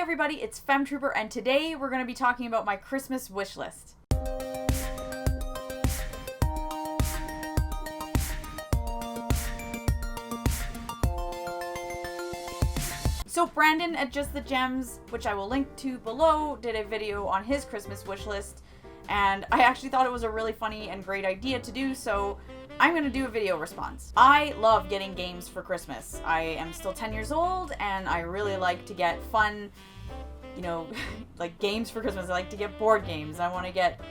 everybody, it's Femtrooper, and today we're going to be talking about my Christmas wish list. So Brandon at Just the Gems, which I will link to below, did a video on his Christmas wish list, and I actually thought it was a really funny and great idea to do, so I'm going to do a video response. I love getting games for Christmas. I am still 10 years old, and I really like to get fun, you know, like games for Christmas. I like to get board games. I want to get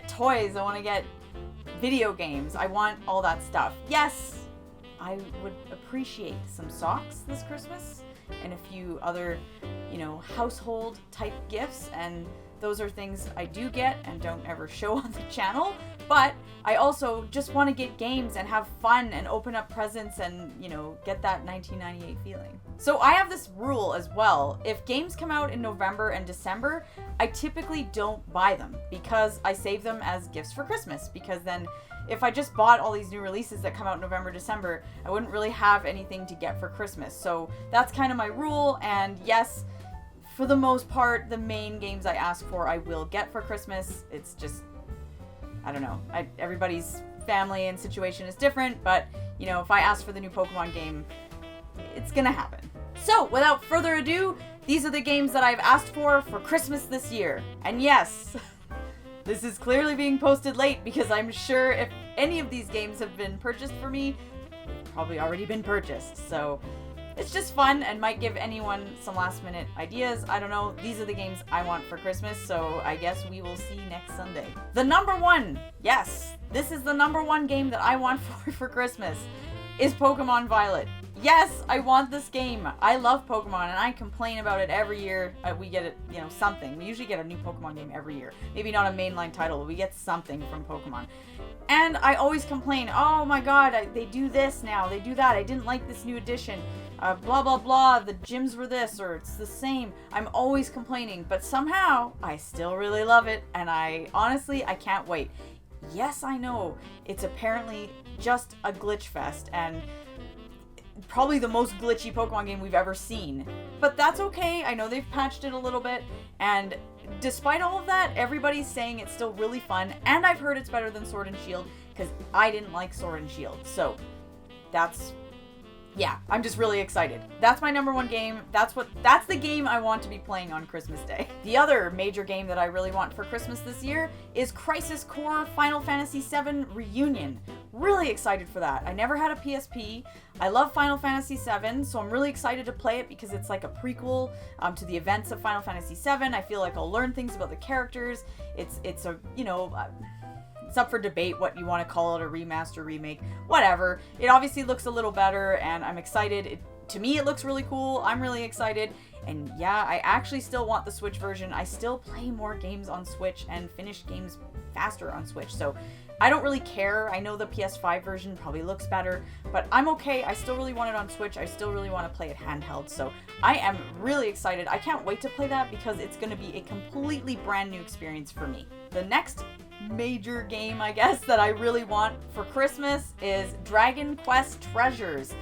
toys. I want to get video games. I want all that stuff. Yes, I would appreciate some socks this Christmas and a few other, you know, household type gifts, and those are things I do get and don't ever show on the channel. But I also just want to get games and have fun and open up presents and, you know, get that 1998 feeling. So I have this rule as well. If games come out in November and December, I typically don't buy them because I save them as gifts for Christmas, because then if I just bought all these new releases that come out in November, December, I wouldn't really have anything to get for Christmas. So that's kind of my rule, and yes, for the most part, the main games I ask for, I will get for Christmas. It's just, I don't know. Everybody's family and situation is different, but, you know, if I ask for the new Pokemon game, it's gonna happen. So, without further ado, these are the games that I've asked for Christmas this year. And yes, this is clearly being posted late because I'm sure if any of these games have been purchased for me, they've probably already been purchased. So it's just fun and might give anyone some last minute ideas. I don't know. These are the games I want for Christmas, so I guess we will see next Sunday. The number one, yes, this is the number one game that I want for Christmas, is Pokemon Violet. Yes, I want this game. I love Pokemon, and I complain about it every year. We get it, you know, something. We usually get a new Pokemon game every year. Maybe not a mainline title, but we get something from Pokemon. And I always complain, oh my god, they do this now, they do that, I didn't like this new edition. Blah blah blah, the gyms were this, or it's the same. I'm always complaining, but somehow I still really love it, and I can't wait. Yes, I know it's apparently just a glitch fest and probably the most glitchy Pokemon game we've ever seen, but that's okay. I know they've patched it a little bit, and despite all of that, everybody's saying it's still really fun, and I've heard it's better than Sword and Shield because I didn't like Sword and Shield, so yeah, I'm just really excited. That's my number one game. That's the game I want to be playing on Christmas Day. The other major game that I really want for Christmas this year is Crisis Core Final Fantasy VII Reunion. Really excited for that. I never had a PSP. I love Final Fantasy VII, so I'm really excited to play it because it's like a prequel to the events of Final Fantasy VII. I feel like I'll learn things about the characters. It's a, you know, it's up for debate what you want to call it, a remaster, remake, whatever. It obviously looks a little better, and I'm excited. To me, it looks really cool. I'm really excited. And yeah, I actually still want the Switch version. I still play more games on Switch and finish games faster on Switch. So I don't really care. I know the PS5 version probably looks better, but I'm okay. I still really want it on Switch. I still really want to play it handheld. So I am really excited. I can't wait to play that because it's going to be a completely brand new experience for me. The next major game, I guess, that I really want for Christmas is Dragon Quest Treasures.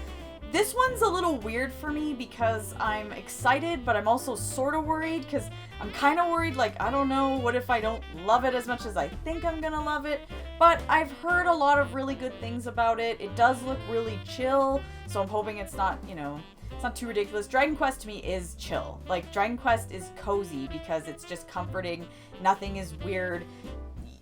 This one's a little weird for me because I'm excited, but I'm also sort of worried because I'm kind of worried, like, I don't know, what if I don't love it as much as I think I'm gonna love it? But I've heard a lot of really good things about it. It does look really chill, so I'm hoping it's not, you know, it's not too ridiculous. Dragon Quest to me is chill. Like, Dragon Quest is cozy because it's just comforting. Nothing is weird.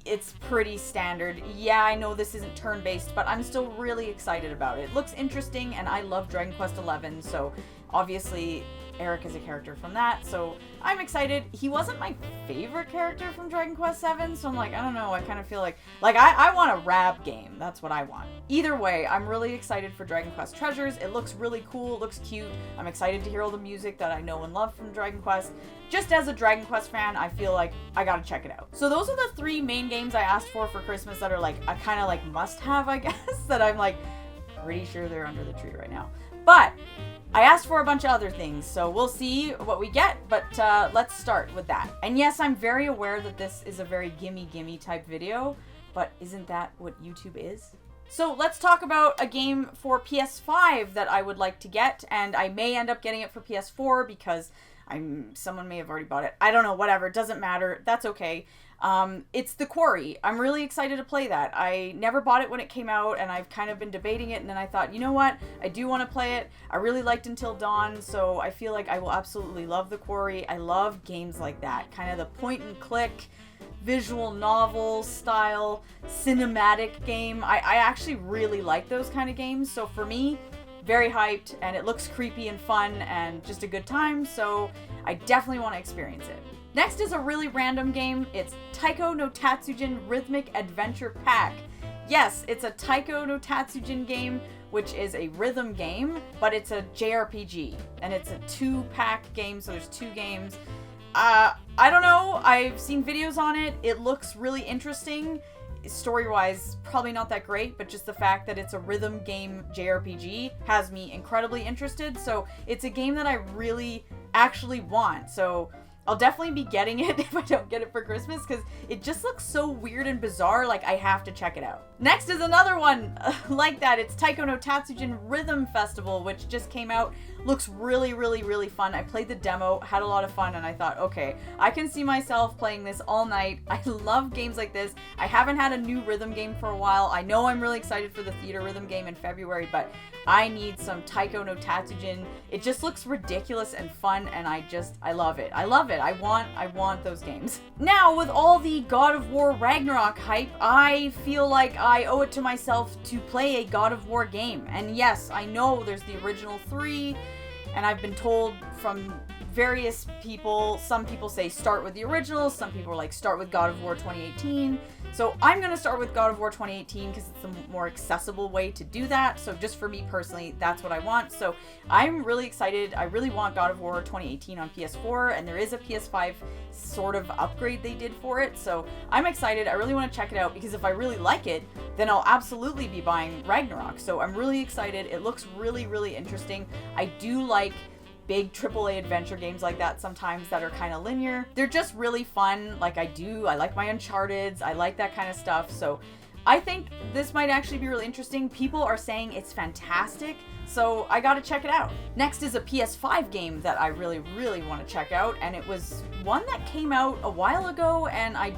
It's pretty standard. Yeah, I know this isn't turn-based, but I'm still really excited about it. It looks interesting, and I love Dragon Quest XI, so obviously Eric is a character from that, so I'm excited. He wasn't my favorite character from Dragon Quest VII, so I'm like, I don't know, I kind of feel like I want a Rab game. That's what I want. Either way, I'm really excited for Dragon Quest Treasures. It looks really cool, it looks cute. I'm excited to hear all the music that I know and love from Dragon Quest. Just as a Dragon Quest fan, I feel like I gotta check it out. So those are the three main games I asked for Christmas that are like a kind of like must-have, I guess, that I'm like pretty sure they're under the tree right now. But I asked for a bunch of other things, so we'll see what we get, but let's start with that. And yes, I'm very aware that this is a very gimme type video, but isn't that what YouTube is? So let's talk about a game for PS5 that I would like to get, and I may end up getting it for PS4 because Someone may have already bought it. I don't know, whatever. It doesn't matter. That's okay. It's The Quarry. I'm really excited to play that. I never bought it when it came out, and I've kind of been debating it, and then I thought, you know what? I do want to play it. I really liked Until Dawn, so I feel like I will absolutely love The Quarry. I love games like that. Kind of the point and click, visual novel style, cinematic game. I actually really like those kind of games, so for me, very hyped, and it looks creepy and fun and just a good time, so I definitely want to experience it. Next is a really random game. It's Taiko no Tatsujin Rhythmic Adventure Pack. Yes, it's a Taiko no Tatsujin game, which is a rhythm game, but it's a JRPG, and it's a 2-pack game, so there's 2 games. I don't know, I've seen videos on it. It looks really interesting. Story-wise, probably not that great, but just the fact that it's a rhythm game JRPG has me incredibly interested. So it's a game that I really actually want. So I'll definitely be getting it if I don't get it for Christmas, because it just looks so weird and bizarre, like I have to check it out. Next is another one like that. It's Taiko no Tatsujin Rhythm Festival, which just came out. Looks really, really, really fun. I played the demo, had a lot of fun, and I thought, okay, I can see myself playing this all night. I love games like this. I haven't had a new rhythm game for a while. I know I'm really excited for the theater rhythm game in February, but I need some Taiko no Tatsujin. It just looks ridiculous and fun, and I love it. I love it. I want those games. Now, with all the God of War Ragnarok hype, I feel like I owe it to myself to play a God of War game. And yes, I know there's the original 3, and I've been told from various people, some people say start with the original, some people are like start with God of War 2018. So I'm going to start with God of War 2018 because it's a more accessible way to do that. So just for me personally, that's what I want. So I'm really excited. I really want God of War 2018 on PS4, and there is a PS5 sort of upgrade they did for it. So I'm excited. I really want to check it out, because if I really like it, then I'll absolutely be buying Ragnarok. So I'm really excited. It looks really, really interesting. I do like big AAA adventure games like that sometimes that are kind of linear. They're just really fun. Like I like my Uncharted's. I like that kind of stuff. So I think this might actually be really interesting. People are saying it's fantastic, so I gotta check it out. Next is a PS5 game that I really, really want to check out, and it was one that came out a while ago, and I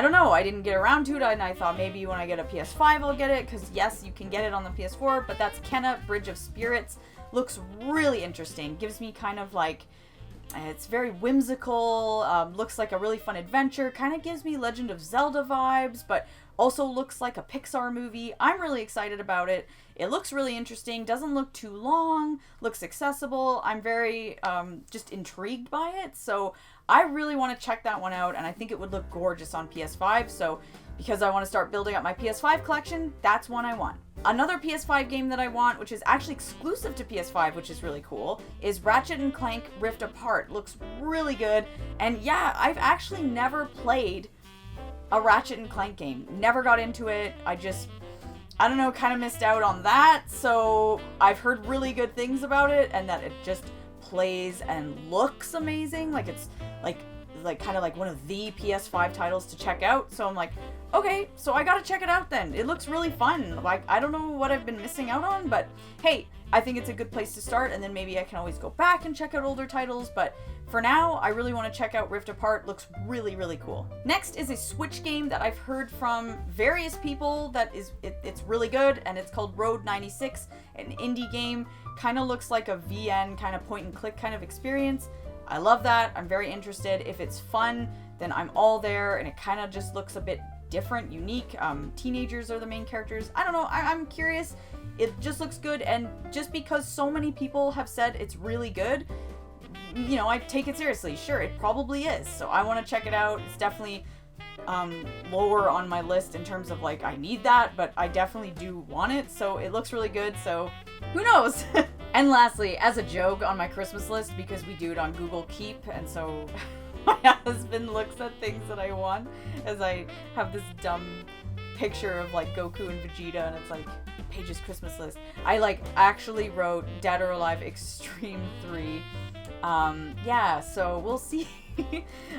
don't know, I didn't get around to it, and I thought maybe when I get a PS5 I'll get it, because yes, you can get it on the PS4, but that's Kenna Bridge of Spirits. Looks really interesting. Gives me kind of like, it's very whimsical, looks like a really fun adventure, kind of gives me Legend of Zelda vibes, but also looks like a Pixar movie. I'm really excited about it. It looks really interesting, doesn't look too long, looks accessible. I'm very just intrigued by it, so I really want to check that one out, and I think it would look gorgeous on PS5, so because I want to start building up my PS5 collection, that's one I want. Another PS5 game that I want, which is actually exclusive to PS5, which is really cool, is Ratchet and Clank Rift Apart. Looks really good. And yeah, I've actually never played a Ratchet and Clank game. Never got into it. I don't know, kind of missed out on that. So I've heard really good things about it, and that it just plays and looks amazing. Like it's like kind of like one of the PS5 titles to check out. So I'm like, okay, so I gotta check it out then. It looks really fun. Like, I don't know what I've been missing out on, but hey, I think it's a good place to start, and then maybe I can always go back and check out older titles, but for now, I really want to check out Rift Apart. Looks really, really cool. Next is a Switch game that I've heard from various people that it's really good, and it's called Road 96, an indie game. Kind of looks like a VN kind of point and click kind of experience. I love that. I'm very interested. If it's fun, then I'm all there, and it kind of just looks a bit different, unique. Teenagers are the main characters. I don't know. I'm curious. It just looks good, and just because so many people have said it's really good, you know, I take it seriously. Sure, it probably is. So I want to check it out. It's definitely lower on my list in terms of like I need that, but I definitely do want it. So it looks really good. So who knows? And lastly, as a joke on my Christmas list, because we do it on Google Keep, and so my husband looks at things that I want, as I have this dumb picture of like Goku and Vegeta, and it's like Paige's Christmas list. I like actually wrote Dead or Alive Extreme 3. Yeah, so we'll see.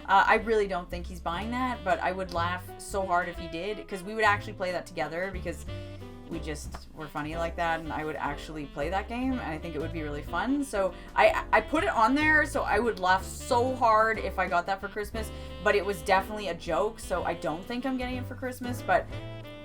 I really don't think he's buying that, but I would laugh so hard if he did, because we would actually play that together, because we just were funny like that, and I would actually play that game, and I think it would be really fun. So I put it on there so I would laugh so hard if I got that for Christmas, but it was definitely a joke, so I don't think I'm getting it for Christmas, but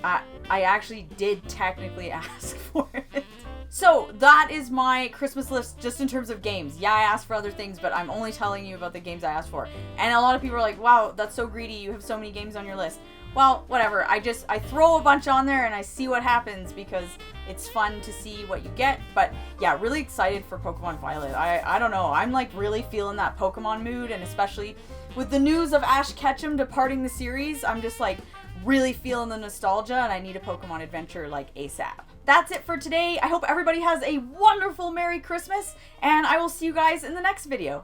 I actually did technically ask for it. So that is my Christmas list just in terms of games. Yeah, I asked for other things, but I'm only telling you about the games I asked for. And a lot of people are like, wow, that's so greedy. You have so many games on your list. Well, whatever. I throw a bunch on there and I see what happens because it's fun to see what you get. But yeah, really excited for Pokemon Violet. I don't know. I'm like really feeling that Pokemon mood, and especially with the news of Ash Ketchum departing the series, I'm just like really feeling the nostalgia, and I need a Pokemon adventure like ASAP. That's it for today. I hope everybody has a wonderful Merry Christmas, and I will see you guys in the next video.